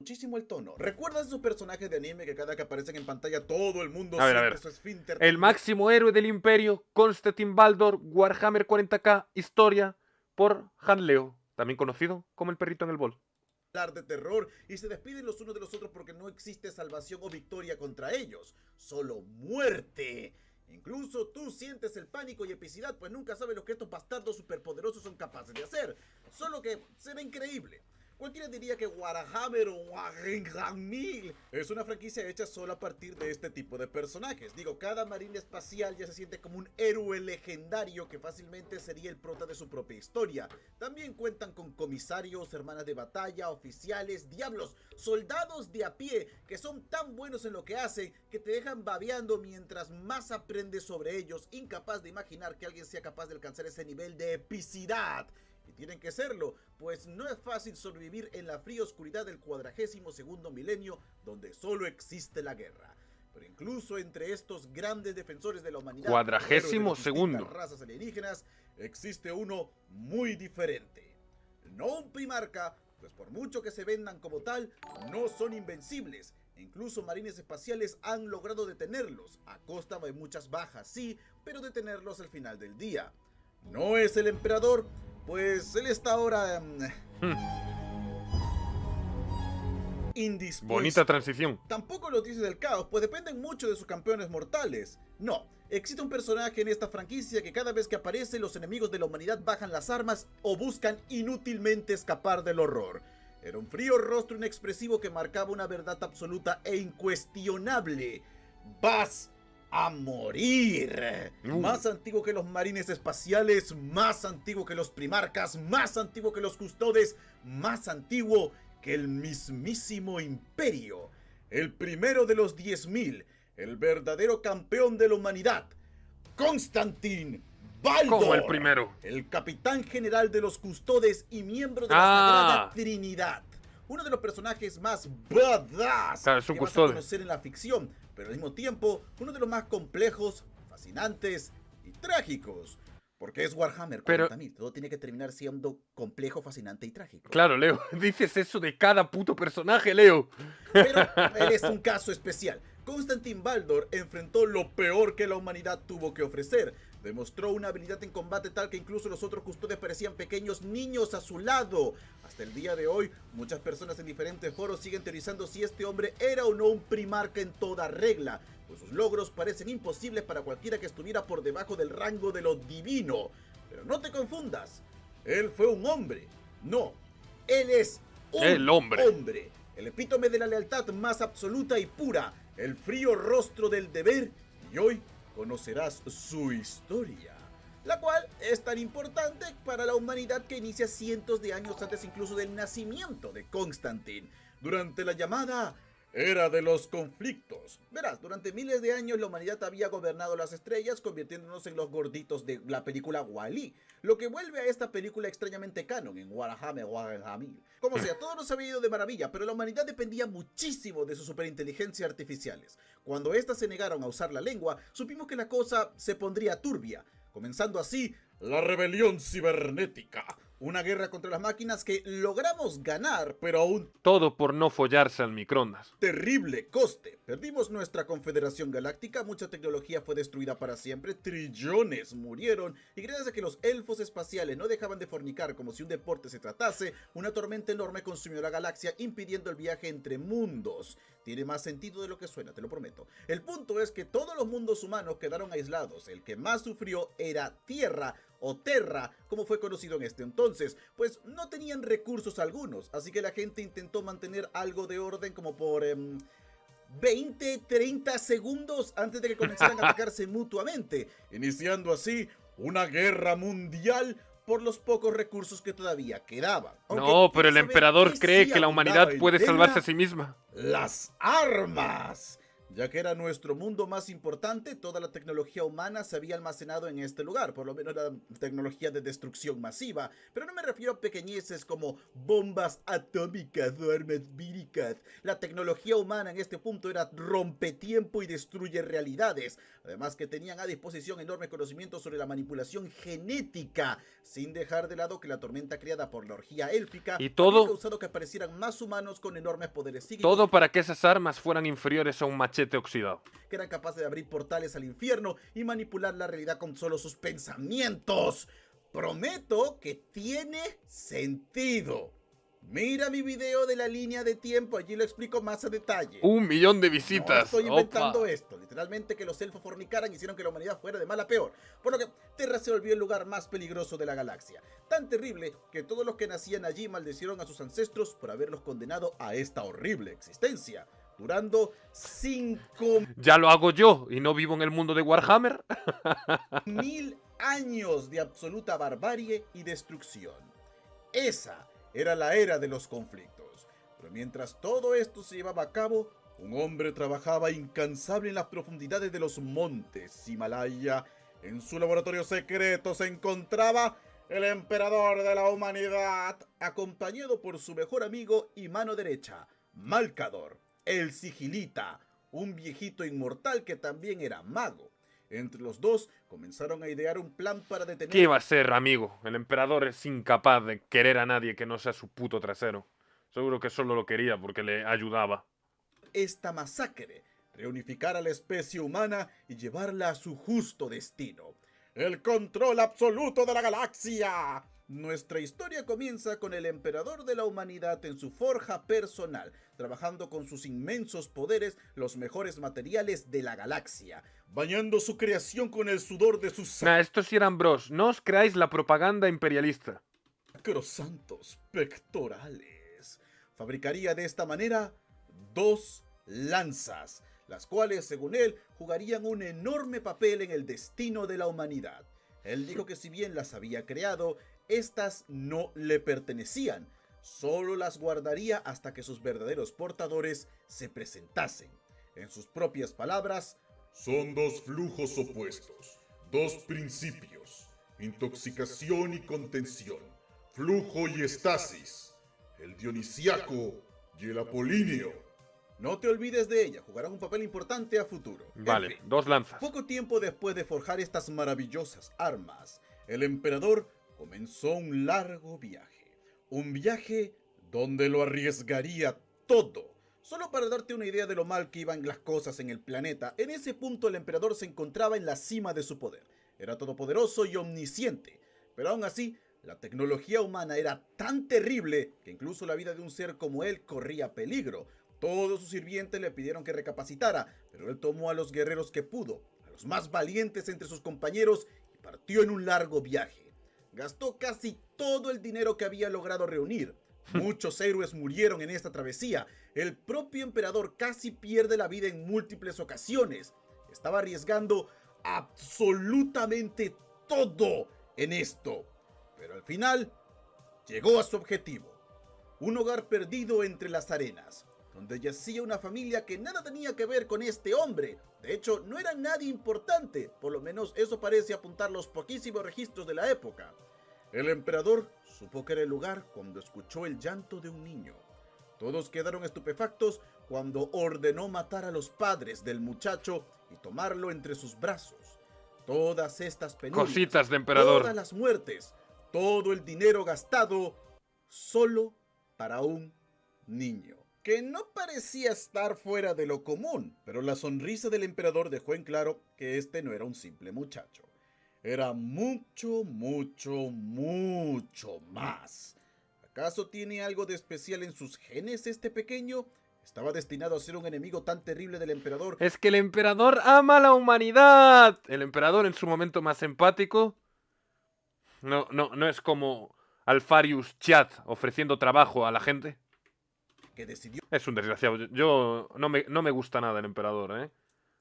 muchísimo el tono. ¿Recuerdas esos personajes de anime que cada que aparecen en pantalla todo el mundo A siente ver. su esfínter? El máximo héroe del imperio, Constantin Baldor, Warhammer 40k, historia por Han Leo, también conocido como el perrito en el bol. De terror y se despiden los unos de los otros porque no existe salvación o victoria contra ellos, solo muerte. Incluso tú sientes el pánico y epicidad, pues nunca sabes lo que estos bastardos superpoderosos son capaces de hacer, solo que se ve increíble. Cualquiera diría que Warhammer o Warhammer es una franquicia hecha solo a partir de este tipo de personajes. Digo, cada marine espacial ya se siente como un héroe legendario que fácilmente sería el prota de su propia historia. También cuentan con comisarios, hermanas de batalla, oficiales, diablos, soldados de a pie que son tan buenos en lo que hacen que te dejan babeando mientras más aprendes sobre ellos, incapaz de imaginar que alguien sea capaz de alcanzar ese nivel de epicidad. Y tienen que serlo, pues no es fácil sobrevivir en la fría oscuridad del 42º milenio, donde solo existe la guerra. Pero incluso entre estos grandes defensores de la humanidad, 42º razas alienígenas, existe uno muy diferente. No un primarca, pues por mucho que se vendan como tal, no son invencibles. Incluso marines espaciales han logrado detenerlos, a costa de muchas bajas, sí, pero detenerlos al final del día. No es el emperador, pues él está ahora indispuesto. Bonita transición. Tampoco los dioses del caos, pues dependen mucho de sus campeones mortales. No, existe un personaje en esta franquicia que cada vez que aparece los enemigos de la humanidad bajan las armas o buscan inútilmente escapar del horror. Era un frío rostro inexpresivo que marcaba una verdad absoluta e incuestionable. ¡Vas a morir! Más antiguo que los marines espaciales, más antiguo que los primarcas, más antiguo que los custodes, más antiguo que el mismísimo imperio. El primero de los 10.000, el verdadero campeón de la humanidad, Constantin Baldor. Como el primero. El capitán general de los custodes y miembro de la Sagrada Trinidad. Uno de los personajes más badass claro, que vas a conocer en la ficción, pero al mismo tiempo uno de los más complejos, fascinantes y trágicos. Porque es Warhammer 40.000, todo tiene que terminar siendo complejo, fascinante y trágico. Claro, Leo, dices eso de cada puto personaje, Leo. Pero él es un caso especial. Constantin Baldor enfrentó lo peor que la humanidad tuvo que ofrecer. Demostró una habilidad en combate tal que incluso los otros custodes parecían pequeños niños a su lado. Hasta el día de hoy, muchas personas en diferentes foros siguen teorizando si este hombre era o no un primarca en toda regla, pues sus logros parecen imposibles para cualquiera que estuviera por debajo del rango de lo divino. Pero no te confundas, él fue un hombre. No, él es un hombre. El epítome de la lealtad más absoluta y pura, el frío rostro del deber, y hoy conocerás su historia, la cual es tan importante para la humanidad que inicia cientos de años antes incluso del nacimiento de Constantin, durante la llamada Era de los conflictos. Verás, durante miles de años la humanidad había gobernado las estrellas, convirtiéndonos en los gorditos de la película Wall-E, lo que vuelve a esta película extrañamente canon en Warhammer. Como sea, todo nos había ido de maravilla, pero la humanidad dependía muchísimo de sus superinteligencias artificiales. Cuando éstas se negaron a usar la lengua, supimos que la cosa se pondría turbia, comenzando así la rebelión cibernética. Una guerra contra las máquinas que logramos ganar, pero aún... todo por no follarse al microondas. Terrible coste. Perdimos nuestra confederación galáctica, mucha tecnología fue destruida para siempre, trillones murieron, y gracias a que los elfos espaciales no dejaban de fornicar como si un deporte se tratase, una tormenta enorme consumió la galaxia, impidiendo el viaje entre mundos. Tiene más sentido de lo que suena, te lo prometo. El punto es que todos los mundos humanos quedaron aislados. El que más sufrió era Tierra, o Terra, como fue conocido en este entonces, pues no tenían recursos algunos, así que la gente intentó mantener algo de orden como por 20-30 segundos antes de que comenzaran a atacarse mutuamente, iniciando así una guerra mundial por los pocos recursos que todavía quedaban. No, pero el emperador cree que la humanidad puede salvarse a sí misma. Las armas. Ya que era nuestro mundo más importante, toda la tecnología humana se había almacenado en este lugar, por lo menos la tecnología de destrucción masiva, pero no me refiero a pequeñeces como bombas atómicas o armas víricas. La tecnología humana en este punto era rompetiempo y destruye realidades, además que tenían a disposición enormes conocimientos sobre la manipulación genética, sin dejar de lado que la tormenta creada por la orgía élfica Y había todo, causado que aparecieran más humanos con enormes poderes psíquicos todo para que esas armas fueran inferiores a un machete oxidado. que eran capaces de abrir portales al infierno y manipular la realidad con solo sus pensamientos. Prometo que tiene sentido. Mira mi video de la línea de tiempo, allí lo explico más a detalle. 1 millón de No visitas. estoy inventando Opa. esto. Literalmente que los elfos fornicaran hicieron que la humanidad fuera de mal a peor. Por lo que Terra se volvió el lugar más peligroso de la galaxia. Tan terrible que todos los que nacían allí maldecieron a sus ancestros por haberlos condenado a esta horrible existencia. Durando 5 Ya lo hago yo y no vivo en el mundo de Warhammer. 1000 años de absoluta barbarie y destrucción. Esa era la era de los conflictos. Pero mientras todo esto se llevaba a cabo, un hombre trabajaba incansable en las profundidades de los montes Himalaya. En su laboratorio secreto se encontraba el emperador de la humanidad, acompañado por su mejor amigo y mano derecha, Malcador, el Sigilita, un viejito inmortal que también era mago. Entre los dos comenzaron a idear un plan para detener ¿Qué iba a ser, amigo? El emperador es incapaz de querer a nadie que no sea su puto trasero. Seguro que solo lo quería porque le ayudaba. esta masacre, reunificar a la especie humana y llevarla a su justo destino. ¡El control absoluto de la galaxia! Nuestra historia comienza con el emperador de la humanidad en su forja personal, trabajando con sus inmensos poderes los mejores materiales de la galaxia, bañando su creación con el sudor de sus Nah, estos sí eran bros. No os creáis la propaganda imperialista. sacrosantos pectorales. Fabricaría de esta manera 2 lanzas, las cuales, según él, jugarían un enorme papel en el destino de la humanidad. Él dijo que si bien las había creado, estas no le pertenecían, solo las guardaría hasta que sus verdaderos portadores se presentasen. En sus propias palabras, Son dos flujos opuestos, dos principios, intoxicación y contención, flujo y estasis, el dionisiaco y el apolíneo. no te olvides de ella, jugarán un papel importante a futuro. En Vale, fin, 2 lanzas. poco tiempo después de forjar estas maravillosas armas, el emperador comenzó un largo viaje. Un viaje donde lo arriesgaría todo. Solo para darte una idea de lo mal que iban las cosas en el planeta, en ese punto el emperador se encontraba en la cima de su poder. Era todopoderoso y omnisciente, pero aún así, la tecnología humana era tan terrible que incluso la vida de un ser como él corría peligro. Todos sus sirvientes le pidieron que recapacitara, pero él tomó a los guerreros que pudo, a los más valientes entre sus compañeros, y partió en un largo viaje. Gastó casi todo el dinero que había logrado reunir. Muchos héroes murieron en esta travesía. El propio emperador casi pierde la vida en múltiples ocasiones. Estaba arriesgando absolutamente todo en esto. Pero al final, llegó a su objetivo. Un hogar perdido entre las arenas, donde yacía una familia que nada tenía que ver con este hombre. De hecho, no era nadie importante, por lo menos eso parece apuntar los poquísimos registros de la época. El emperador supo que era el lugar cuando escuchó el llanto de un niño. Todos quedaron estupefactos cuando ordenó matar a los padres del muchacho y tomarlo entre sus brazos. Todas estas penurias, Cositas de emperador. todas las muertes, todo el dinero gastado solo para un niño, que no parecía estar fuera de lo común, pero la sonrisa del emperador dejó en claro que este no era un simple muchacho. Era mucho, mucho, mucho más. ¿Acaso tiene algo de especial en sus genes este pequeño? ¿Estaba destinado a ser un enemigo tan terrible del emperador? Es que el emperador ama a la humanidad. El emperador en su momento más empático no es como Alfarius Chat ofreciendo trabajo a la gente. Que decidió Es un desgraciado. Yo no me gusta nada el emperador, ¿eh?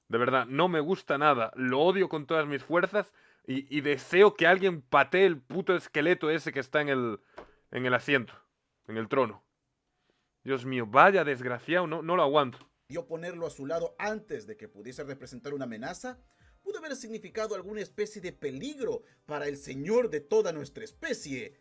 De verdad, no me gusta nada. Lo odio con todas mis fuerzas y deseo que alguien patee el puto esqueleto ese que está en el asiento, en el trono. Dios mío, vaya desgraciado, no lo aguanto. decidió ponerlo a su lado antes de que pudiese representar una amenaza, pudo haber significado alguna especie de peligro para el señor de toda nuestra especie.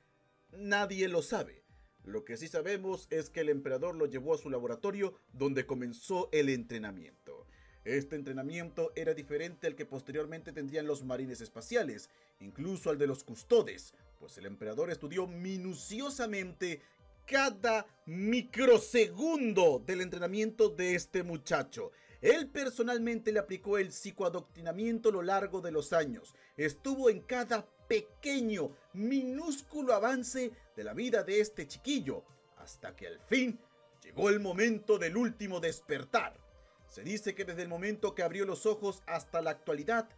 Nadie lo sabe. Lo que sí sabemos es que el emperador lo llevó a su laboratorio donde comenzó el entrenamiento. Este entrenamiento era diferente al que posteriormente tendrían los marines espaciales, incluso al de los custodes, pues el emperador estudió minuciosamente cada microsegundo del entrenamiento de este muchacho. Él personalmente le aplicó el psicoadoctrinamiento a lo largo de los años. Estuvo en cada pequeño, minúsculo avance de la vida de este chiquillo, hasta que al fin llegó el momento del último despertar. Se dice que desde el momento que abrió los ojos hasta la actualidad,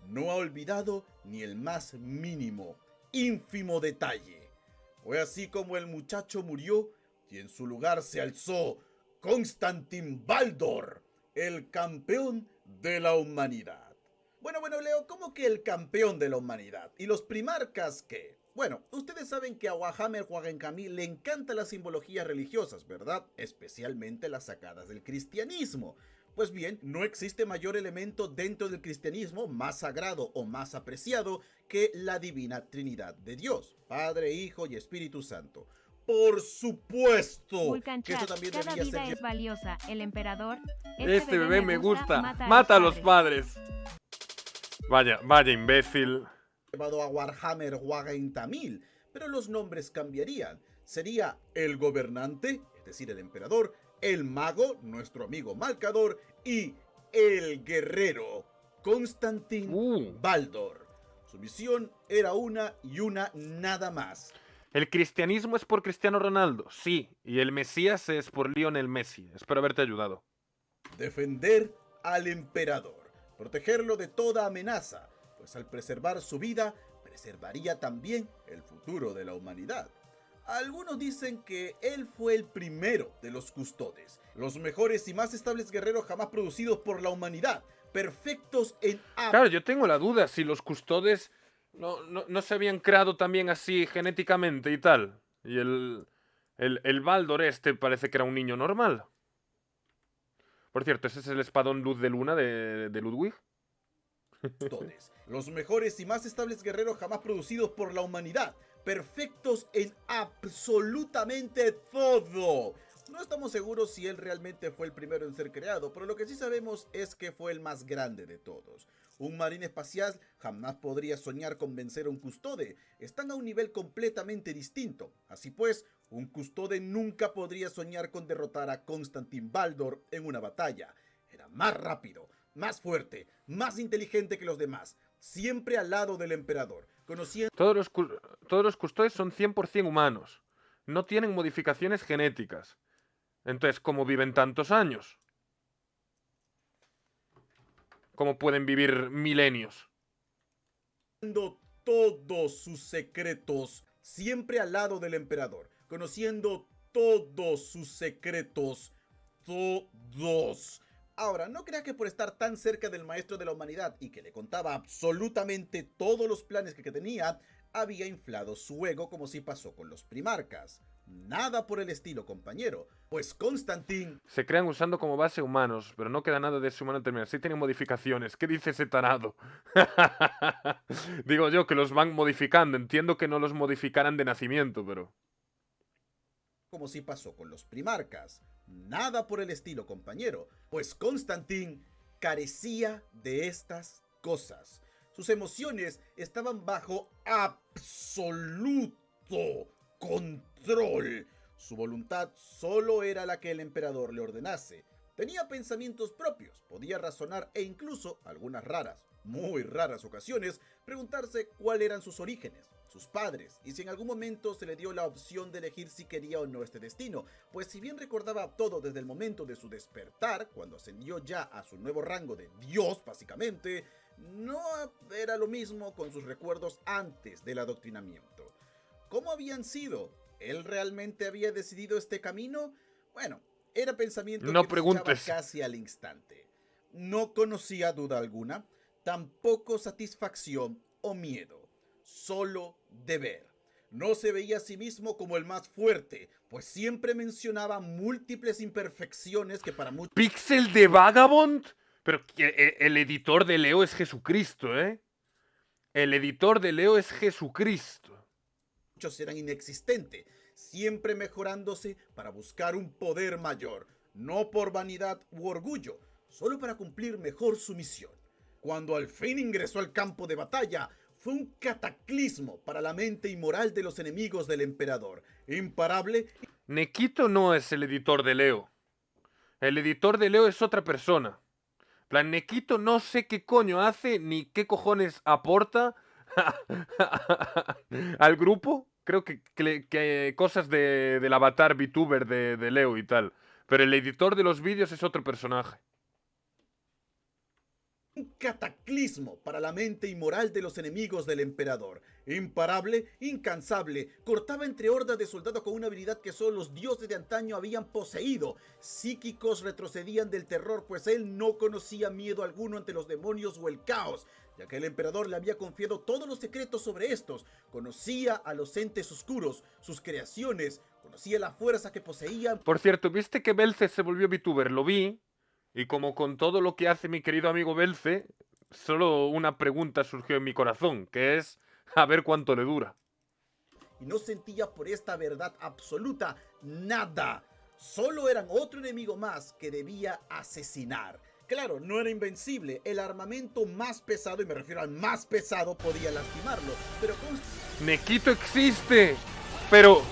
no ha olvidado ni el más mínimo, ínfimo detalle. Fue así como el muchacho murió y en su lugar se alzó Constantin Baldor, el campeón de la humanidad. Bueno, Leo, ¿cómo que el campeón de la humanidad? ¿Y los primarcas qué? Bueno, ustedes saben que a Warhammer Wagenkami le encantan las simbologías religiosas, ¿verdad? Especialmente las sacadas del cristianismo. Pues bien, no existe mayor elemento dentro del cristianismo más sagrado o más apreciado que la divina Trinidad de Dios, Padre, Hijo y Espíritu Santo. Por supuesto Vulcan que eso Chat, también cada debería vida ser es valiosa. El emperador. Este bebé me gusta. Mata a los padres. Vaya imbécil. llevado a Warhammer Wagenkami, pero los nombres cambiarían. Sería el gobernante, es decir, el emperador, el mago, nuestro amigo Malcador, y el guerrero, Constantin Baldor. Su misión era una y una nada más. El cristianismo es por Cristiano Ronaldo, sí, y el Mesías es por Lionel Messi. Espero haberte ayudado. Defender al emperador, protegerlo de toda amenaza, pues al preservar su vida, preservaría también el futuro de la humanidad. Algunos dicen que él fue el primero de los custodes, los mejores y más estables guerreros jamás producidos por la humanidad, perfectos en... Claro, yo tengo la duda si los custodes no se habían creado también así genéticamente y tal. Y el Baldor este parece que era un niño normal. Por cierto, ese es el espadón Luz de Luna de Ludwig. Los mejores y más estables guerreros jamás producidos por la humanidad, perfectos en absolutamente todo. No estamos seguros si él realmente fue el primero en ser creado, pero lo que sí sabemos es que fue el más grande de todos. Un marín espacial jamás podría soñar con vencer a un custode. Están a un nivel completamente distinto. Así pues, un custode nunca podría soñar con derrotar a Constantin Baldor en una batalla. Era más rápido, más fuerte, más inteligente que los demás, siempre al lado del emperador, conociendo... Todos los custodes son 100% humanos. No tienen modificaciones genéticas. Entonces, ¿cómo viven tantos años? ¿Cómo pueden vivir milenios? Todos sus secretos, siempre al lado del emperador, conociendo todos sus secretos, todos. Ahora, no crea que por estar tan cerca del maestro de la humanidad y que le contaba absolutamente todos los planes que tenía, había inflado su ego como si pasó con los primarcas. Nada por el estilo, compañero, pues Constantin... Se crean usando como base humanos, pero no queda nada de ese humano terminal. Sí tienen modificaciones. ¿Qué dice ese tarado? Digo yo que los van modificando. Entiendo que no los modificaran de nacimiento, pero... como si pasó con los primarcas. Nada por el estilo, compañero, pues Constantin carecía de estas cosas. Sus emociones estaban bajo absoluto control. Su voluntad solo era la que el emperador le ordenase. Tenía pensamientos propios, podía razonar e incluso, algunas raras, muy raras ocasiones, preguntarse cuáles eran sus orígenes, sus padres, y si en algún momento se le dio la opción de elegir si quería o no este destino, pues si bien recordaba todo desde el momento de su despertar, cuando ascendió ya a su nuevo rango de Dios, básicamente, no era lo mismo con sus recuerdos antes del adoctrinamiento. ¿Cómo habían sido? ¿Él realmente había decidido este camino? Bueno, era pensamiento No que preguntes. desechaba casi al instante. No conocía duda alguna, tampoco satisfacción o miedo, solo deber. No se veía a sí mismo como el más fuerte, pues siempre mencionaba múltiples imperfecciones que para muchos ¿Pixel de Vagabond? Pero el editor de Leo es Jesucristo, ¿eh? El editor de Leo es Jesucristo. eran inexistentes, siempre mejorándose para buscar un poder mayor, no por vanidad u orgullo, solo para cumplir mejor su misión. Cuando al fin ingresó al campo de batalla, fue un cataclismo para la mente y moral de los enemigos del emperador, imparable. Nekito no es el editor de Leo. El editor de Leo es otra persona. En plan, Nekito no sé qué coño hace ni qué cojones aporta al grupo. Creo que cosas del avatar VTuber de Leo y tal. Pero el editor de los vídeos es otro personaje. Un cataclismo para la mente y moral de los enemigos del emperador. Imparable, incansable, cortaba entre hordas de soldados con una habilidad que solo los dioses de antaño habían poseído. Psíquicos retrocedían del terror, pues él no conocía miedo alguno ante los demonios o el caos, ya que el emperador le había confiado todos los secretos sobre estos. Conocía a los entes oscuros, sus creaciones, conocía la fuerza que poseían. Por cierto, ¿viste que Belce se volvió VTuber? Lo vi. Y como con todo lo que hace mi querido amigo Belce, solo una pregunta surgió en mi corazón, que es a ver cuánto le dura. Y no sentía por esta verdad absoluta nada. Solo eran otro enemigo más que debía asesinar. Claro, no era invencible. El armamento más pesado, y me refiero al más pesado, podía lastimarlo. Pero con... Nekito existe. Pero,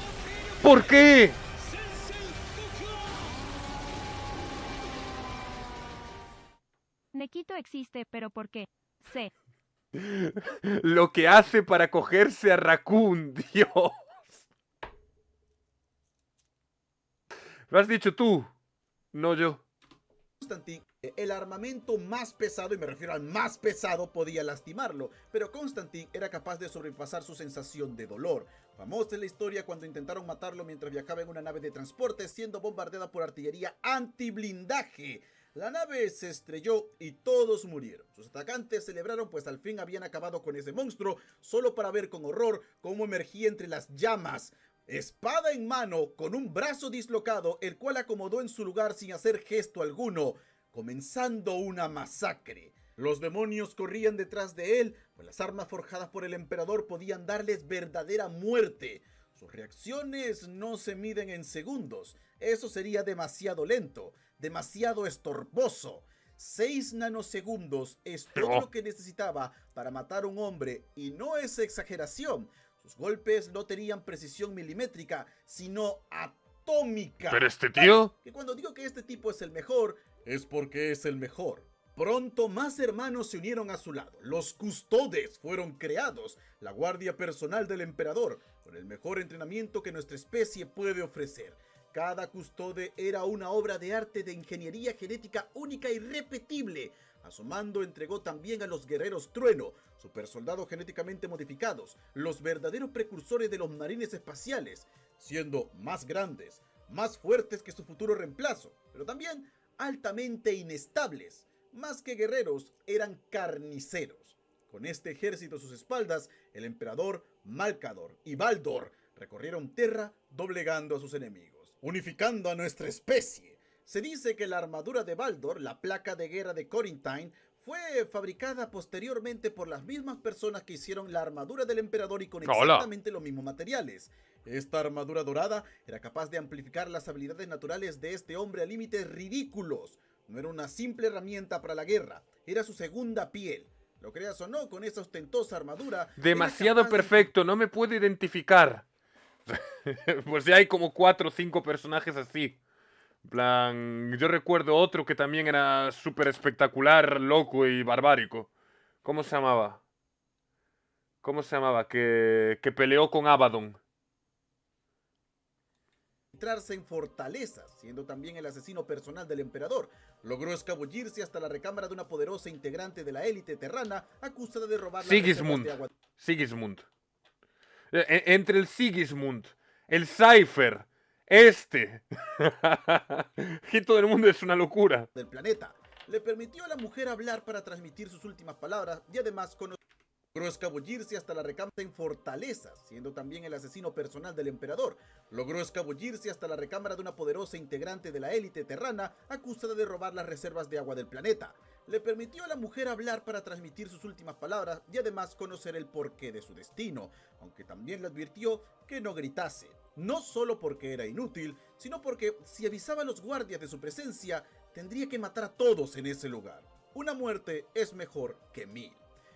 ¿por qué? Nekito existe, pero ¿por qué? C. Lo que hace para cogerse a Raccoon, Dios. Lo has dicho tú, no yo. Constantine, el armamento más pesado, y me refiero al más pesado, podía lastimarlo, pero Constantine era capaz de sobrepasar su sensación de dolor. Famosa es la historia cuando intentaron matarlo mientras viajaba en una nave de transporte siendo bombardeada por artillería antiblindaje. La nave se estrelló y todos murieron. Sus atacantes celebraron pues al fin habían acabado con ese monstruo, solo para ver con horror cómo emergía entre las llamas, espada en mano, con un brazo dislocado, el cual acomodó en su lugar sin hacer gesto alguno, comenzando una masacre. Los demonios corrían detrás de él, pues las armas forjadas por el emperador podían darles verdadera muerte. Sus reacciones no se miden en segundos, eso sería demasiado lento, demasiado estorboso. 6 nanosegundos es todo lo que necesitaba para matar a un hombre, y no es exageración. Sus golpes no tenían precisión milimétrica, sino atómica. Pero este tío... Que cuando digo que este tipo es el mejor, es porque es el mejor. Pronto más hermanos se unieron a su lado. Los custodes fueron creados, la guardia personal del emperador, con el mejor entrenamiento que nuestra especie puede ofrecer. Cada custode era una obra de arte de ingeniería genética única y irrepetible. A su mando entregó también a los guerreros trueno, supersoldados genéticamente modificados, los verdaderos precursores de los marines espaciales, siendo más grandes, más fuertes que su futuro reemplazo, pero también altamente inestables. Más que guerreros, eran carniceros. Con este ejército a sus espaldas, el emperador Malcador y Baldor recorrieron Terra doblegando a sus enemigos, unificando a nuestra especie. Se dice que la armadura de Baldor, la placa de guerra de Corintine, fue fabricada posteriormente por las mismas personas que hicieron la armadura del emperador y con exactamente los mismos materiales. Esta armadura dorada era capaz de amplificar las habilidades naturales de este hombre a límites ridículos. No era una simple herramienta para la guerra, era su segunda piel. Lo creas o no, con esa ostentosa armadura... Demasiado perfecto, no me puedo identificar. Pues ya hay como 4 o 5 personajes así. En plan, yo recuerdo otro que también era súper espectacular, loco y barbárico. ¿Cómo se llamaba? ¿Cómo se llamaba? Que peleó con Abaddon. Entrarse en fortalezas, siendo también el asesino personal del emperador. Logró escabullirse hasta la recámara de una poderosa integrante de la élite terrana acusada de robar las reservas de agua. Sigismund. Entre el Sigismund, el Cypher, este. Y todo el mundo es una locura. Del planeta. Le permitió a la mujer hablar para transmitir sus últimas palabras y además conocer Logró escabullirse hasta la recámara en fortalezas, siendo también el asesino personal del emperador. Logró escabullirse hasta la recámara de una poderosa integrante de la élite terrana acusada de robar las reservas de agua del planeta. Le permitió a la mujer hablar para transmitir sus últimas palabras y además conocer el porqué de su destino, aunque también le advirtió que no gritase. No solo porque era inútil, sino porque si avisaba a los guardias de su presencia, tendría que matar a todos en ese lugar. Una muerte es mejor que 1000.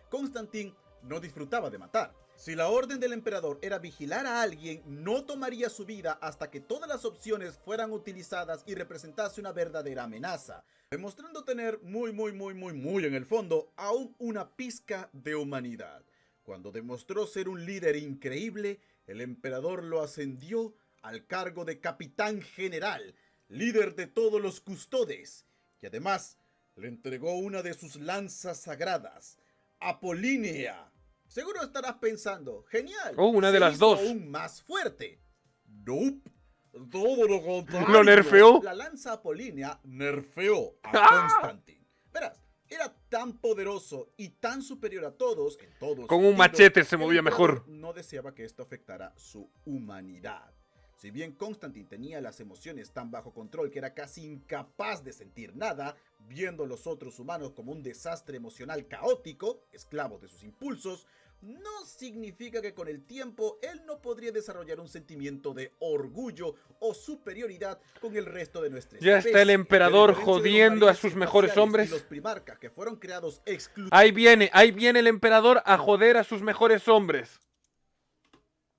Constantín no disfrutaba de matar. Si la orden del emperador era vigilar a alguien, no tomaría su vida hasta que todas las opciones fueran utilizadas y representase una verdadera amenaza, demostrando tener muy en el fondo aún una pizca de humanidad. Cuando demostró ser un líder increíble, el emperador lo ascendió al cargo de capitán general, líder de todos los custodes, y además le entregó una de sus lanzas sagradas, Apolínea. Seguro estarás pensando, genial. Oh, una de se las hizo dos. aún más fuerte. Nope. Todo lo contrario. ¿Lo nerfeó? La lanza Apolínea nerfeó a Constantín. Verás, era tan poderoso y tan superior a todos en todos Con un sentidos, machete se que el movía emperador mejor. no deseaba que esto afectara su humanidad. Si bien Constantín tenía las emociones tan bajo control que era casi incapaz de sentir nada, viendo a los otros humanos como un desastre emocional caótico, esclavos de sus impulsos, no significa que con el tiempo él no podría desarrollar un sentimiento de orgullo o superioridad con el resto de nuestra especie. Ya está el emperador A diferencia de los jodiendo a marines sus mejores imparciales hombres. y los primarcas que fueron creados Ahí viene el emperador a joder a sus mejores hombres.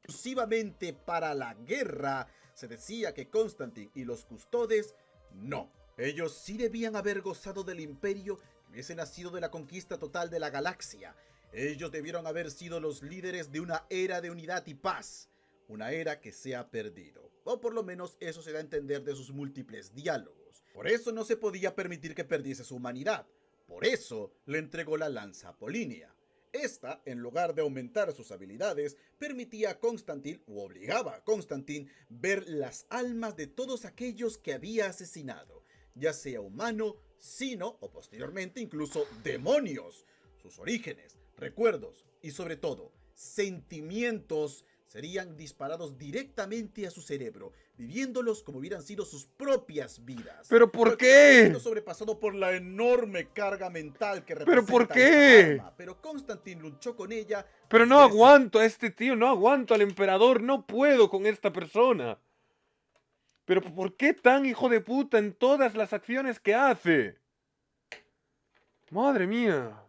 exclusivamente para la guerra, se decía que Constantín y los custodes no. Ellos sí debían haber gozado del imperio que hubiese nacido de la conquista total de la galaxia. Ellos debieron haber sido los líderes de una era de unidad y paz. Una era que se ha perdido. O por lo menos eso se da a entender de sus múltiples diálogos. Por eso no se podía permitir que perdiese su humanidad. Por eso le entregó la lanza Apolínea. Esta, en lugar de aumentar sus habilidades, permitía a Constantín, o obligaba a Constantín, ver las almas de todos aquellos que había asesinado, ya sea humano, sino, o posteriormente incluso demonios. Sus orígenes, recuerdos y sobre todo, sentimientos serían disparados directamente a su cerebro, viviéndolos como hubieran sido sus propias vidas. ¿Pero por Cualquiera qué? hubiera sido sobrepasado por la enorme carga mental que representa ¿Pero por esta qué? arma, pero Constantín luchó con ella. Pero no desde ese aguanto a este tío, no aguanto al emperador, no puedo con esta persona. Pero ¿por qué tan hijo de puta en todas las acciones que hace? Madre mía.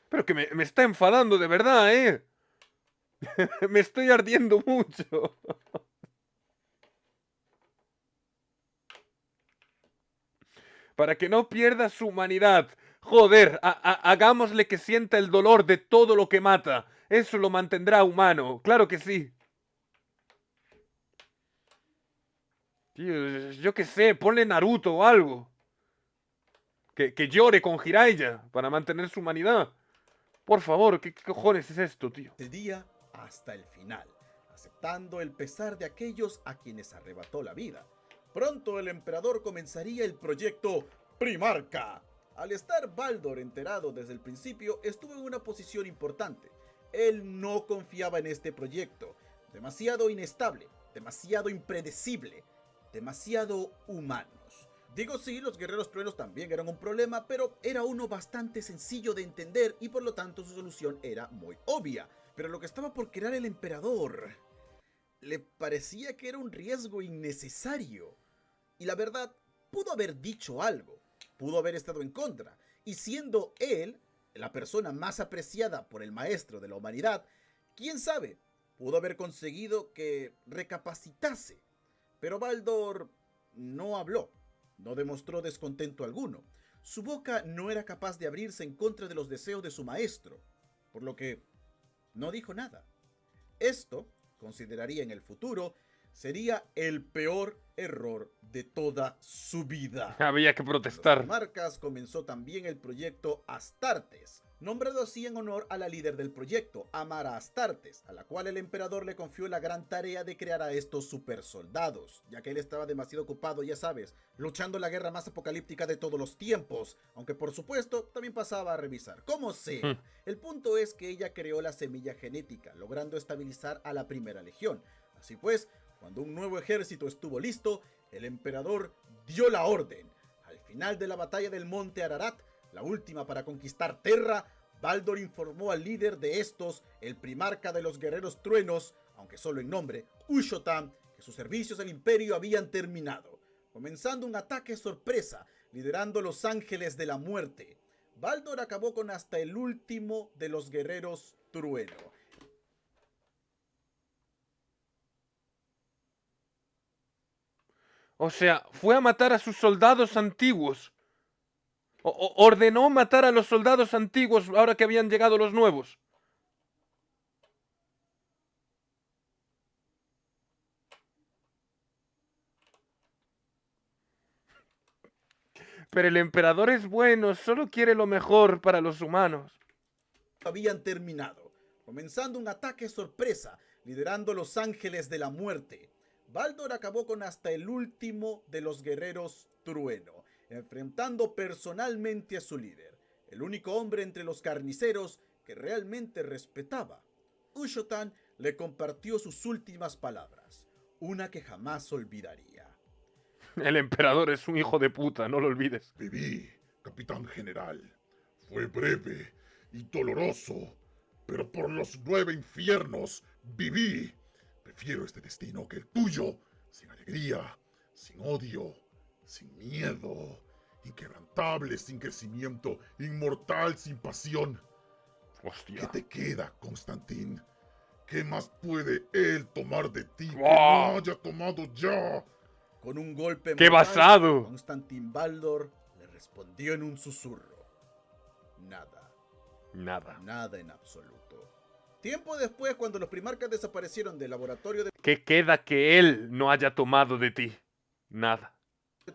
Pero que me está enfadando de verdad, ¿eh? Me estoy ardiendo mucho. Para que no pierda su humanidad. Joder, hagámosle que sienta el dolor de todo lo que mata. Eso lo mantendrá humano, claro que sí. Tío, yo qué sé, ponle Naruto o algo. Que llore con Jiraiya para mantener su humanidad. Por favor, ¿qué cojones es esto, tío? día hasta el final, aceptando el pesar de aquellos a quienes arrebató la vida. Pronto el emperador comenzaría el proyecto Primarca. Al estar Baldor enterado desde el principio, estuvo en una posición importante. Él no confiaba en este proyecto, demasiado inestable, demasiado impredecible, demasiado humanos. Digo sí, los guerreros truenos también eran un problema, pero era uno bastante sencillo de entender y por lo tanto su solución era muy obvia. Pero lo que estaba por crear el emperador le parecía que era un riesgo innecesario. Y la verdad, pudo haber dicho algo, pudo haber estado en contra, y siendo él la persona más apreciada por el maestro de la humanidad, quién sabe, pudo haber conseguido que recapacitase. Pero Baldor no habló, no demostró descontento alguno. Su boca no era capaz de abrirse en contra de los deseos de su maestro, por lo que no dijo nada. Esto, consideraría en el futuro, sería el peor error de toda su vida. Había que Los protestar. Primarcas comenzó también el proyecto Astartes, nombrado así en honor a la líder del proyecto, Amara Astartes, a la cual el emperador le confió la gran tarea de crear a estos supersoldados, ya que él estaba demasiado ocupado, ya sabes, luchando la guerra más apocalíptica de todos los tiempos, aunque por supuesto también pasaba a revisar. Como sea, el punto es que ella creó la semilla genética, logrando estabilizar a la primera legión. Así pues, cuando un nuevo ejército estuvo listo, el emperador dio la orden. Al final de la batalla del monte Ararat, la última para conquistar Terra, Baldur informó al líder de estos, el primarca de los guerreros truenos, aunque solo en nombre, Ushotan, que sus servicios al imperio habían terminado, comenzando un ataque sorpresa, liderando los ángeles de la muerte. Baldur acabó con hasta el último de los guerreros trueno. O sea, fue a matar a sus soldados antiguos. Ordenó matar a los soldados antiguos ahora que habían llegado los nuevos. Pero el emperador es bueno, solo quiere lo mejor para los humanos. Habían terminado, comenzando un ataque sorpresa, liderando los ángeles de la muerte. Baldur acabó con hasta el último de los guerreros trueno, enfrentando personalmente a su líder, el único hombre entre los carniceros que realmente respetaba. Ushotan le compartió sus últimas palabras, una que jamás olvidaría. El emperador es un hijo de puta, no lo olvides. Viví, capitán general. Fue breve y doloroso, pero por los 9 infiernos viví. Prefiero este destino que el tuyo, sin alegría, sin odio, sin miedo, inquebrantable sin crecimiento, inmortal sin pasión. Hostia. ¿Qué te queda, Constantín? ¿Qué más puede él tomar de ti que ¡Wow! no haya tomado ya? Con un golpe ¡Qué mortal, basado! Constantin Baldur le respondió en un susurro. Nada. Nada. Nada en absoluto. Tiempo después, cuando los primarcas desaparecieron del laboratorio de ¿Qué queda que él no haya tomado de ti? Nada.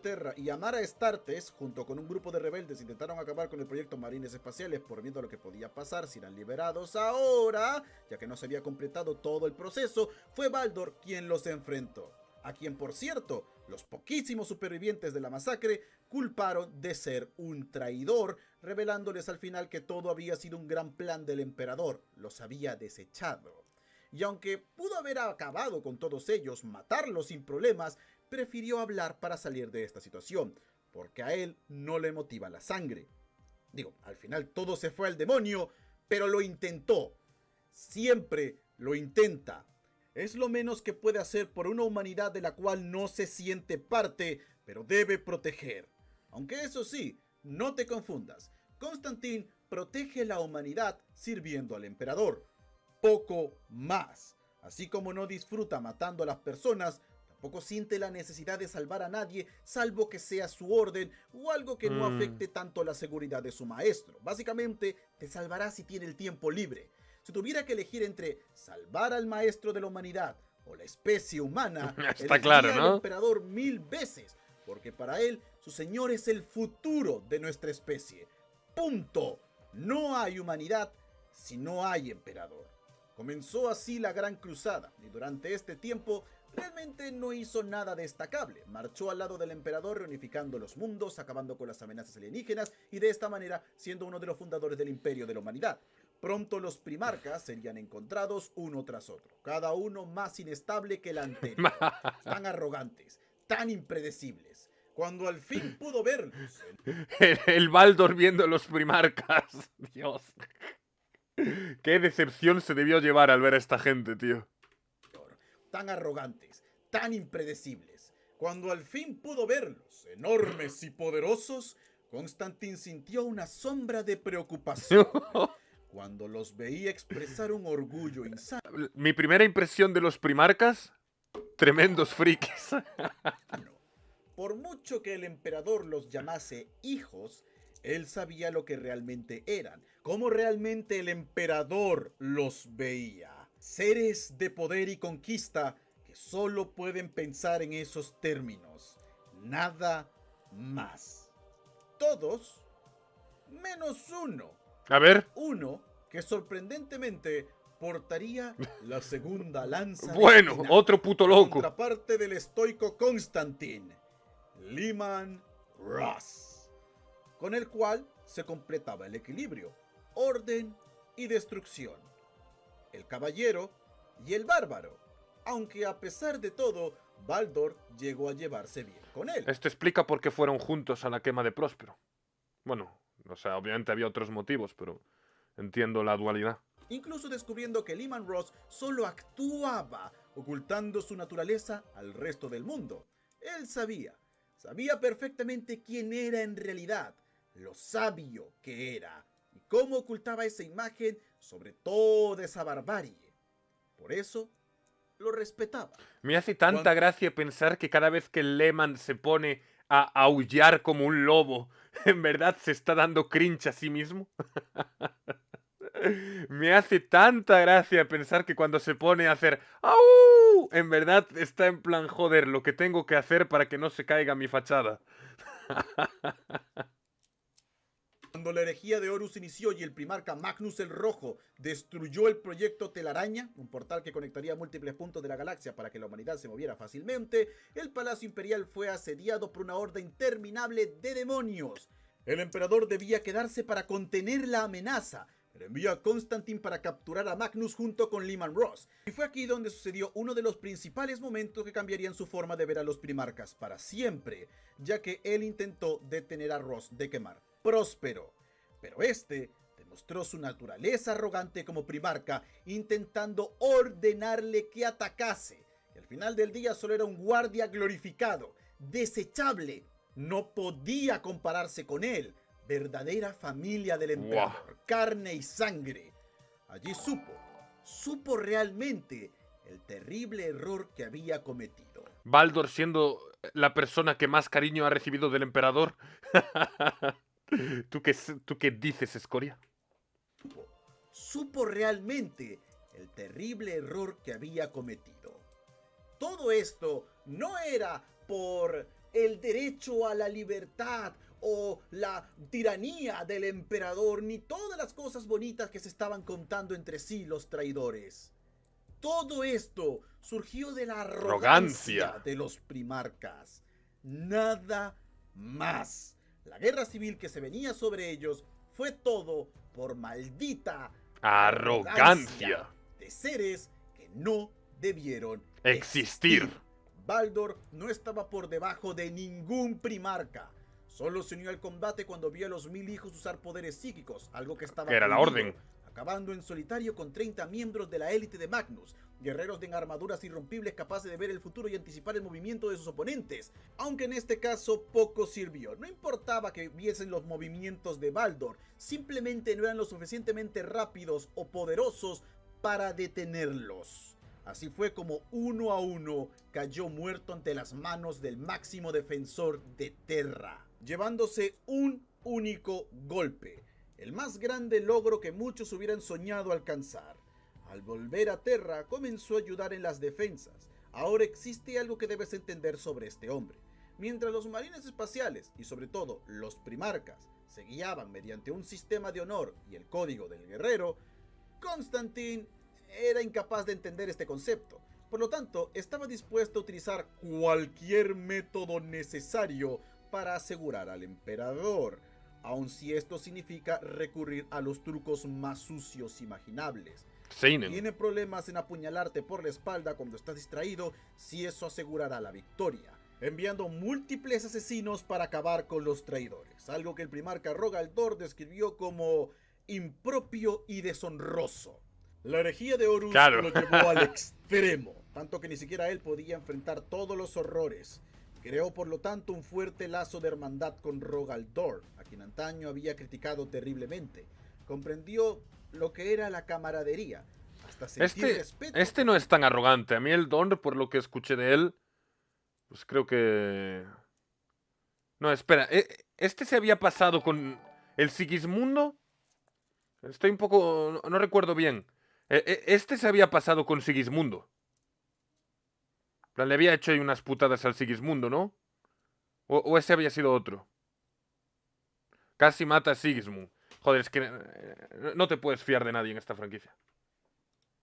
Terra y Amara Astartes, junto con un grupo de rebeldes, intentaron acabar con el proyecto Marines Espaciales por miedo a lo que podía pasar si eran liberados ahora, ya que no se había completado todo el proceso. Fue Baldur quien los enfrentó, a quien, por cierto, los poquísimos supervivientes de la masacre culparon de ser un traidor, revelándoles al final que todo había sido un gran plan del emperador, los había desechado. Y aunque pudo haber acabado con todos ellos, matarlos sin problemas, prefirió hablar para salir de esta situación, porque a él no le motiva la sangre. Digo, al final todo se fue al demonio, pero lo intentó. Siempre lo intenta. Es lo menos que puede hacer por una humanidad de la cual no se siente parte, pero debe proteger. Aunque eso sí, no te confundas. Constantín protege la humanidad sirviendo al emperador. Poco más. Así como no disfruta matando a las personas, tampoco siente la necesidad de salvar a nadie, salvo que sea su orden o algo que no afecte tanto la seguridad de su maestro. Básicamente, te salvará si tiene el tiempo libre. Si tuviera que elegir entre salvar al maestro de la humanidad o la especie humana, Está claro, elegiría ¿no? al emperador 1000 veces, porque para él, su señor es el futuro de nuestra especie. Punto. No hay humanidad si no hay emperador. Comenzó así la Gran Cruzada, y durante este tiempo realmente no hizo nada destacable. Marchó al lado del emperador reunificando los mundos, acabando con las amenazas alienígenas y de esta manera siendo uno de los fundadores del imperio de la humanidad. Pronto los primarcas serían encontrados uno tras otro, cada uno más inestable que el anterior, tan arrogantes, tan impredecibles. Cuando al fin pudo verlos, El Baldur viendo los primarcas. Dios. Qué decepción se debió llevar al ver a esta gente, tío. tan arrogantes, tan impredecibles. Cuando al fin pudo verlos, enormes y poderosos, Constantín sintió una sombra de preocupación. Cuando los veía expresar un orgullo insano, Mi primera impresión de los primarcas, tremendos frikis. por mucho que el emperador los llamase hijos, él sabía lo que realmente eran, cómo realmente el emperador los veía. Seres de poder y conquista que solo pueden pensar en esos términos. Nada más. Todos, menos uno. A ver. Uno que sorprendentemente portaría la segunda lanza de Bueno, Atena, otro puto la loco. contraparte del estoico Constantin, Lyman Ross, con el cual se completaba el equilibrio, orden y destrucción. El caballero y el bárbaro, aunque a pesar de todo, Baldur llegó a llevarse bien con él. Esto explica por qué fueron juntos a la quema de Próspero. Bueno, o sea, obviamente había otros motivos, pero entiendo la dualidad. Incluso descubriendo que Lyman Ross solo actuaba ocultando su naturaleza al resto del mundo. Él sabía perfectamente quién era en realidad, lo sabio que era y cómo ocultaba esa imagen sobre toda esa barbarie. Por eso lo respetaba. Me hace tanta gracia pensar que cada vez que Lehman se pone a aullar como un lobo, en verdad se está dando cringe a sí mismo. Me hace tanta gracia pensar que cuando se pone a hacer ¡au! En verdad está en plan, joder, lo que tengo que hacer para que no se caiga mi fachada. Cuando la herejía de Horus inició y el primarca Magnus el Rojo destruyó el proyecto Telaraña, un portal que conectaría múltiples puntos de la galaxia para que la humanidad se moviera fácilmente, el Palacio Imperial fue asediado por una horda interminable de demonios. El emperador debía quedarse para contener la amenaza, pero envió a Constantine para capturar a Magnus junto con Lyman Ross. Y fue aquí donde sucedió uno de los principales momentos que cambiarían su forma de ver a los primarcas para siempre, ya que él intentó detener a Ross de quemar Próspero, pero este demostró su naturaleza arrogante como primarca, intentando ordenarle que atacase, y al final del día solo era un guardia glorificado, desechable, no podía compararse con él, verdadera familia del emperador, carne y sangre. Allí supo realmente el terrible error que había cometido. Baldur siendo la persona que más cariño ha recibido del emperador. ¿Tú qué dices, escoria? Supo realmente el terrible error que había cometido. Todo esto no era por el derecho a la libertad o la tiranía del emperador, ni todas las cosas bonitas que se estaban contando entre sí los traidores. Todo esto surgió de la arrogancia de los primarcas. Nada más. La guerra civil que se venía sobre ellos fue todo por maldita arrogancia de seres que no debieron existir. Baldur no estaba por debajo de ningún primarca. Solo se unió al combate cuando vio a los 1000 hijos usar poderes psíquicos, algo que estaba era la orden, acabando en solitario con 30 miembros de la élite de Magnus, guerreros en armaduras irrompibles capaces de ver el futuro y anticipar el movimiento de sus oponentes, aunque en este caso poco sirvió. No importaba que viesen los movimientos de Baldur, simplemente no eran lo suficientemente rápidos o poderosos para detenerlos. Así fue como 1 a 1 cayó muerto ante las manos del máximo defensor de Terra, llevándose un único golpe, el más grande logro que muchos hubieran soñado alcanzar. Al volver a Terra, comenzó a ayudar en las defensas. Ahora existe algo que debes entender sobre este hombre. Mientras los marines espaciales, y sobre todo los primarcas, se guiaban mediante un sistema de honor y el código del guerrero, Constantine era incapaz de entender este concepto. Por lo tanto, estaba dispuesto a utilizar cualquier método necesario para asegurar al emperador, aun si esto significa recurrir a los trucos más sucios imaginables. Seinen. Tiene problemas en apuñalarte por la espalda cuando estás distraído si eso asegurará la victoria, enviando múltiples asesinos para acabar con los traidores, algo que el primarca Rogaldor describió como impropio y deshonroso. La herejía de Horus lo llevó al extremo, tanto que ni siquiera él podía enfrentar todos los horrores. Creó por lo tanto un fuerte lazo de hermandad con Rogaldor, a quien antaño había criticado terriblemente. Comprendió lo que era la camaradería, hasta sentir respeto. Este no es tan arrogante. A mí el Don, por lo que escuché de él, pues creo que... No, espera, ¿este se había pasado con el Sigismundo? Estoy un poco... no recuerdo bien. Este se había pasado con Sigismundo. Le había hecho ahí unas putadas al Sigismundo, ¿no? ¿O ese había sido otro? Casi mata a Sigismund. Joder, es que no te puedes fiar de nadie en esta franquicia.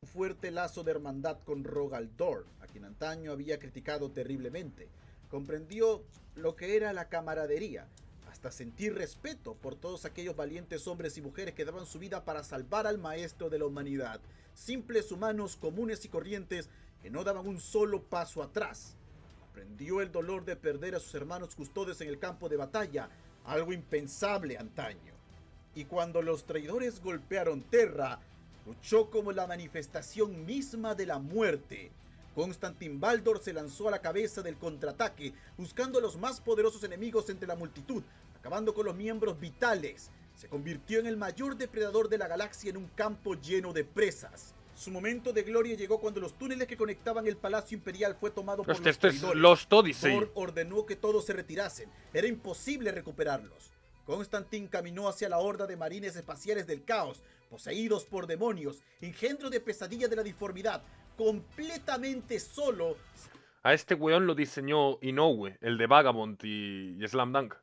Un fuerte lazo de hermandad con Rogal Dorn, a quien antaño había criticado terriblemente. Comprendió lo que era la camaradería, hasta sentir respeto por todos aquellos valientes hombres y mujeres que daban su vida para salvar al maestro de la humanidad. Simples humanos comunes y corrientes que no daban un solo paso atrás. Aprendió el dolor de perder a sus hermanos custodes en el campo de batalla, algo impensable antaño. Y cuando los traidores golpearon Terra, luchó como la manifestación misma de la muerte. Constantin Baldor se lanzó a la cabeza del contraataque, buscando a los más poderosos enemigos entre la multitud, acabando con los miembros vitales. Se convirtió en el mayor depredador de la galaxia en un campo lleno de presas. Su momento de gloria llegó cuando los túneles que conectaban el Palacio Imperial fue tomado por los Esto es traidores. Lost Odyssey. Thor ordenó que todos se retirasen. Era imposible recuperarlos. Constantin caminó hacia la horda de marines espaciales del caos, poseídos por demonios, engendro de pesadilla de la disformidad, completamente solo. A este weón lo diseñó Inoue, el de Vagabond y Slam Dunk.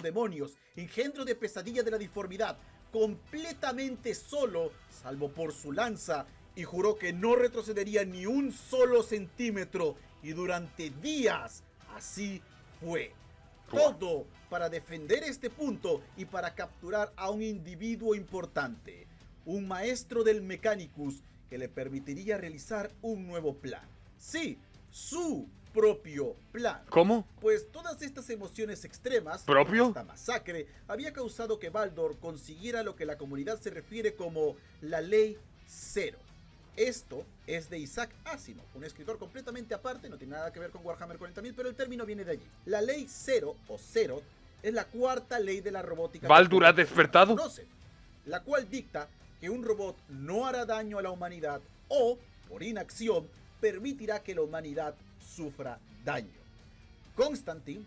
Demonios, engendro de pesadilla de la disformidad, completamente solo, salvo por su lanza, y juró que no retrocedería ni un solo centímetro, y durante días así fue. Todo para defender este punto y para capturar a un individuo importante, un maestro del Mechanicus que le permitiría realizar un nuevo plan. Sí, su propio plan. ¿Cómo? Pues todas estas emociones extremas, ¿Propio? esta masacre, había causado que Baldor consiguiera lo que la comunidad se refiere como la Ley Cero. Esto es de Isaac Asimov, un escritor completamente aparte, no tiene nada que ver con Warhammer 40.000, pero el término viene de allí. La Ley Cero, o Cero, es la cuarta ley de la robótica. ¿Baldur ha despertado? La cual dicta que un robot no hará daño a la humanidad o, por inacción, permitirá que la humanidad sufra daño. Constantin,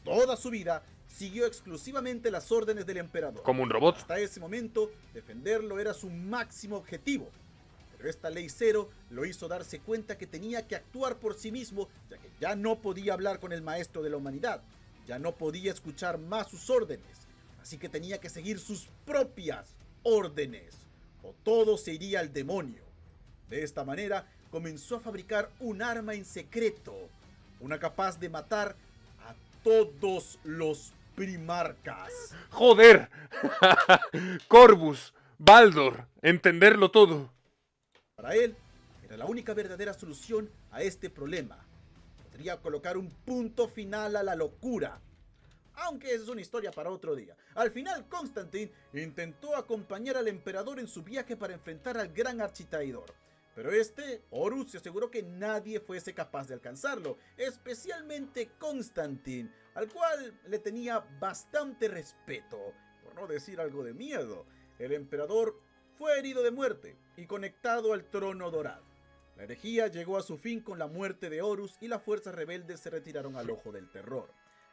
toda su vida, siguió exclusivamente las órdenes del emperador. Como un robot. Hasta ese momento, defenderlo era su máximo objetivo. Pero esta ley cero lo hizo darse cuenta que tenía que actuar por sí mismo, ya que ya no podía hablar con el maestro de la humanidad, ya no podía escuchar más sus órdenes, así que tenía que seguir sus propias órdenes, o todo se iría al demonio. De esta manera, comenzó a fabricar un arma en secreto, una capaz de matar a todos los primarcas. ¡Joder! Corvus, Baldor, entenderlo todo. Para él, era la única verdadera solución a este problema. Podría colocar un punto final a la locura. Aunque esa es una historia para otro día. Al final, Constantin intentó acompañar al emperador en su viaje para enfrentar al gran architraidor. Pero Horus, se aseguró que nadie fuese capaz de alcanzarlo, especialmente Constantin, al cual le tenía bastante respeto, por no decir algo de miedo. El emperador fue herido de muerte y conectado al trono dorado. La herejía llegó a su fin con la muerte de Horus y las fuerzas rebeldes se retiraron al ojo del terror.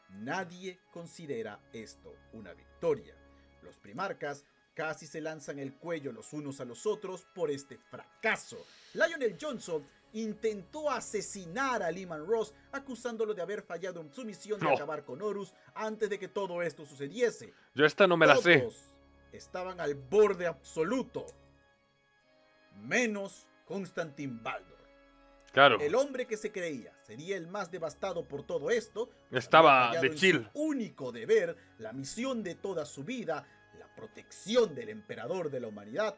Nadie considera esto una victoria. Los primarcas casi se lanzan el cuello los unos a los otros por este fracaso. Lionel Johnson intentó asesinar a Leman Ross, acusándolo de haber fallado en su misión de acabar con Horus antes de que todo esto sucediese. Yo esta no me la sé. Todos estaban al borde absoluto, menos Constantin Baldor. Claro. El hombre que se creía sería el más devastado por todo esto estaba había de fallado chill. en su único deber, la misión de toda su vida, la protección del emperador de la humanidad.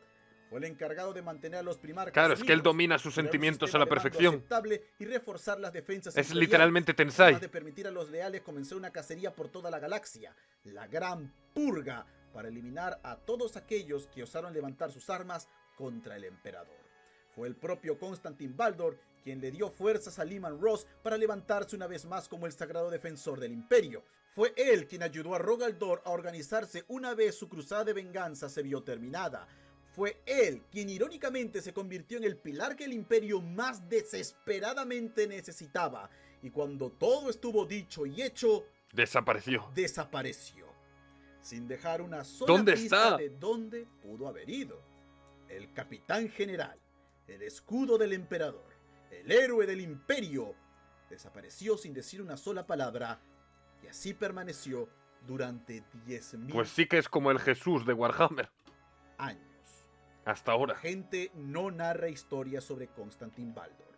Fue el encargado de mantener a los primarcas Claro, es que él unidos, domina sus crear un sentimientos a sistema la de mando perfección. aceptable y reforzar las defensas Es imperiales. literalmente Tensai. Además de permitir a los leales comenzar una cacería por toda la galaxia, la Gran Purga, para eliminar a todos aquellos que osaron levantar sus armas contra el emperador. Fue el propio Constantin Baldor quien le dio fuerzas a Leman Ross para levantarse una vez más como el sagrado defensor del imperio. Fue él quien ayudó a Rogal Dorn a organizarse una vez su cruzada de venganza se vio terminada. Fue él quien irónicamente se convirtió en el pilar que el imperio más desesperadamente necesitaba. Y cuando todo estuvo dicho y hecho, desapareció. Sin dejar una sola ¿Dónde pista está? de dónde pudo haber ido. El capitán general, el escudo del emperador, el héroe del imperio, desapareció sin decir una sola palabra y así permaneció durante 10.000 Pues sí que es como el Jesús de Warhammer. años. Hasta La ahora. gente no narra historias sobre Constantin Baldor.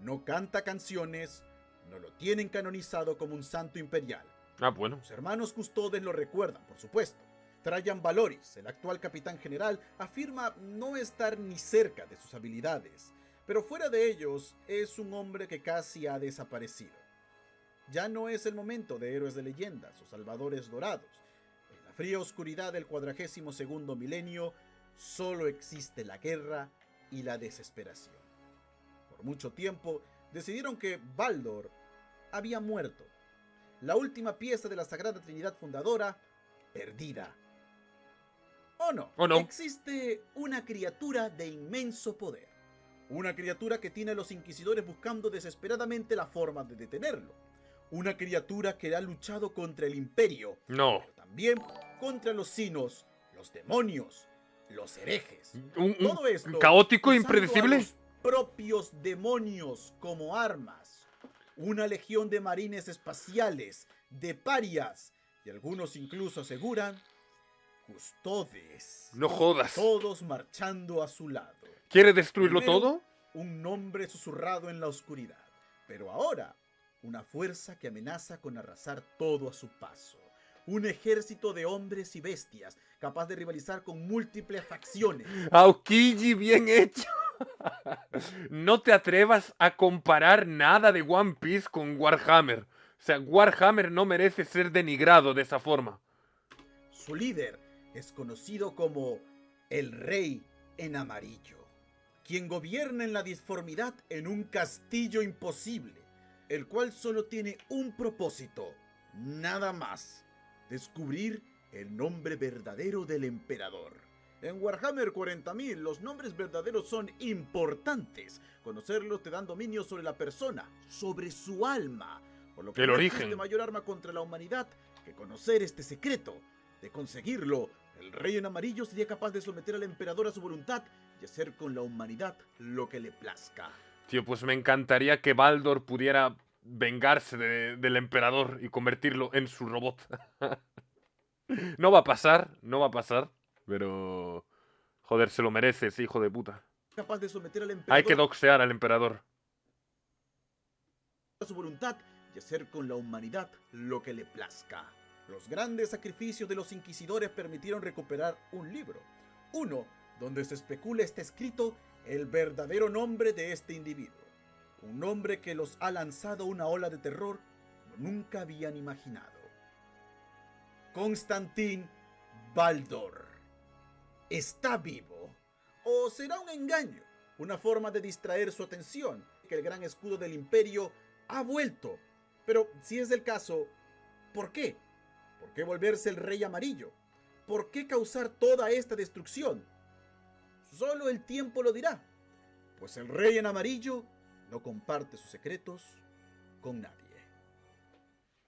No canta canciones, no lo tienen canonizado como un santo imperial. Ah, bueno. Los hermanos custodes lo recuerdan, por supuesto. Trajan Valoris, el actual capitán general, afirma no estar ni cerca de sus habilidades, pero fuera de ellos es un hombre que casi ha desaparecido. Ya no es el momento de héroes de leyendas o salvadores dorados. En la fría oscuridad del 42º milenio solo existe la guerra y la desesperación. Por mucho tiempo decidieron que Baldor había muerto. La última pieza de la Sagrada Trinidad fundadora, perdida. ¿O no? Existe una criatura de inmenso poder. Una criatura que tiene a los inquisidores buscando desesperadamente la forma de detenerlo. Una criatura que ha luchado contra el imperio, No. pero también contra los sinos, los demonios, los herejes. Un Todo esto caótico usando impredecible. a los propios demonios como armas. Una legión de marines espaciales, de parias, y algunos incluso aseguran custodes. No jodas. Todos marchando a su lado. ¿Quiere destruirlo Primero, todo? un nombre susurrado en la oscuridad, pero ahora una fuerza que amenaza con arrasar todo a su paso. Un ejército de hombres y bestias capaz de rivalizar con múltiples facciones. Aokiji, bien hecho. No te atrevas a comparar nada de One Piece con Warhammer. O sea, Warhammer no merece ser denigrado de esa forma. Su líder es conocido como el Rey en Amarillo, quien gobierna en la disformidad en un castillo imposible, el cual solo tiene un propósito, nada más: descubrir el nombre verdadero del emperador. En Warhammer 40.000 los nombres verdaderos son importantes. Conocerlos te dan dominio sobre la persona, sobre su alma. Por lo que El no origen. existe mayor arma contra la humanidad que conocer este secreto. De conseguirlo, el Rey en Amarillo sería capaz de someter al emperador a su voluntad y hacer con la humanidad lo que le plazca. Tío, pues me encantaría que Baldor pudiera vengarse del emperador y convertirlo en su robot. No va a pasar, no va a pasar. Pero... Joder, se lo merece ese hijo de puta. Capaz de someter al Hay emperador que doxear al emperador. a su voluntad y hacer con la humanidad lo que le plazca. Los grandes sacrificios de los inquisidores permitieron recuperar un libro. Uno donde se especula está escrito el verdadero nombre de este individuo. Un nombre que los ha lanzado una ola de terror como nunca habían imaginado. Constantin Baldor. ¿Está vivo? ¿O será un engaño? Una forma de distraer su atención. Que el gran escudo del imperio ha vuelto. Pero si es el caso, ¿por qué? ¿Por qué volverse el Rey Amarillo? ¿Por qué causar toda esta destrucción? Solo el tiempo lo dirá, pues el Rey en Amarillo no comparte sus secretos con nadie.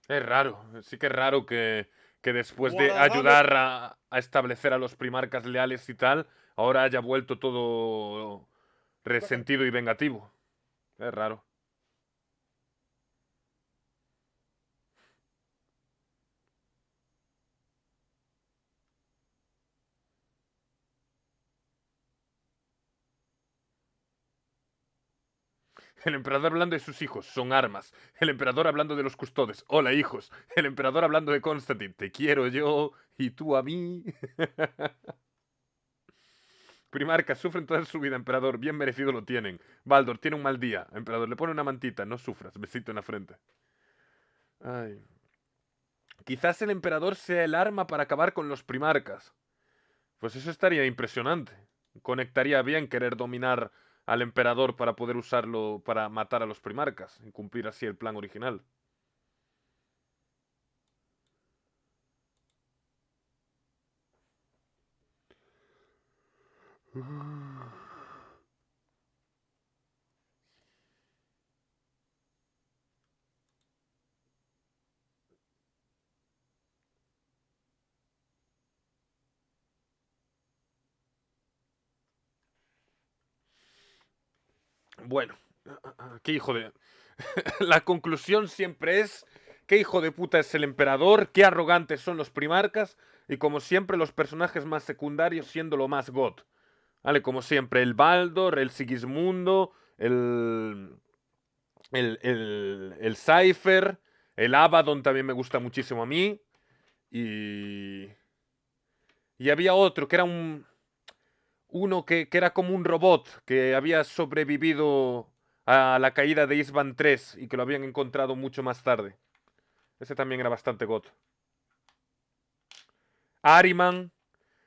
Es raro, sí que es raro que después de Guadalajara. ayudar a establecer a los primarcas leales y tal, ahora haya vuelto todo resentido y vengativo. Es raro. El emperador hablando de sus hijos, son armas. El emperador hablando de los custodes, hola hijos. El emperador hablando de Constantine, te quiero yo y tú a mí. Primarcas sufren toda su vida, emperador, bien merecido lo tienen. Baldor tiene un mal día. Emperador, le pone una mantita, no sufras, besito en la frente. Ay. Quizás el emperador sea el arma para acabar con los primarcas. Pues eso estaría impresionante. Conectaría bien querer dominar al emperador para poder usarlo para matar a los primarcas y cumplir así el plan original. Bueno, qué hijo de... La conclusión siempre es qué hijo de puta es el emperador, qué arrogantes son los primarcas, y como siempre los personajes más secundarios siendo lo más god. ¿Vale? Como siempre, el Baldor, el Sigismundo, el Cypher, el Abaddon también me gusta muchísimo a mí. Y había otro que era uno que era como un robot que había sobrevivido a la caída de Isban 3 y que lo habían encontrado mucho más tarde. Ese también era bastante god. Ahriman,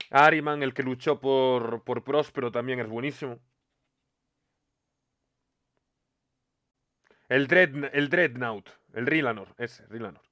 el que luchó por Próspero, también es buenísimo. El Dreadnought, el Rylanor, ese, Rylanor.